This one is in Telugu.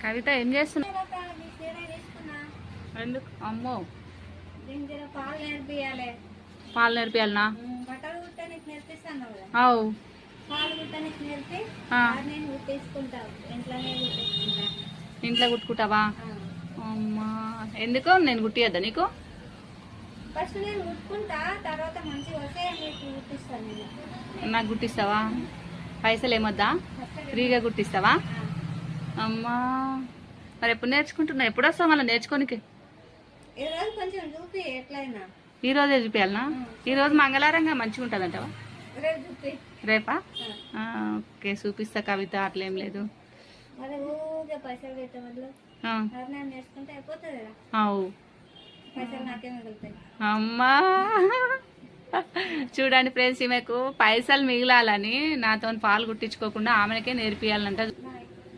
కవిత ఏం చేస్తున్నావు? ఎందుకు అమ్మో పాలు నేర్పియాలి. పాలు నేర్పియాలనా? బట్టలు కుట్టడానికి నేర్పిస్తాను కదా. అవు పాలు కుట్టడానికి నేర్పి నేను కుట్టేసుకుంటా. ఇంట్లోనే కుట్టేసుకుంటా. ఇంట్లో కుట్టుకుంటావా? అమ్మా ఎందుకు నేను కుట్టియద్దా నీకు? ఫస్ట్ నేను కుట్టుకుంటా, తర్వాత మంచిగా వస్తే నీకు కుట్టిస్తాను నేను. నాకు కుట్టిస్తావా? పైసలు ఏమొద్దా? ఫ్రీగా కుట్టిస్తావా? అమ్మా మరి ఎప్పుడు నేర్చుకుంటున్నావు? ఎప్పుడు వస్తావు మళ్ళీ నేర్చుకోనికి? ఈరోజు కొంచెం చూపి ఎట్లయినా. ఈ రోజే చూపించాలనా? ఈరోజు మంగళవారంగా మంచిగా ఉంటుంది అంటావా? రేపు చూపి. రేపా? ఓకే చూపిస్తా కవిత, అట్లేం లేదు. మరి ఊరికే పైసలు పెట్టే బదులు నేను నేర్చుకుంటే అయిపోతుంది కదా. అవు పైసలు నాకే మిగులుతాయి. అమ్మా చూడండి ఫ్రెండ్స్, ఈమెకు పైసలు మిగిలాలని నాతో పాలు కుట్టించుకోకుండా ఆమెకే నేర్పియాలంట.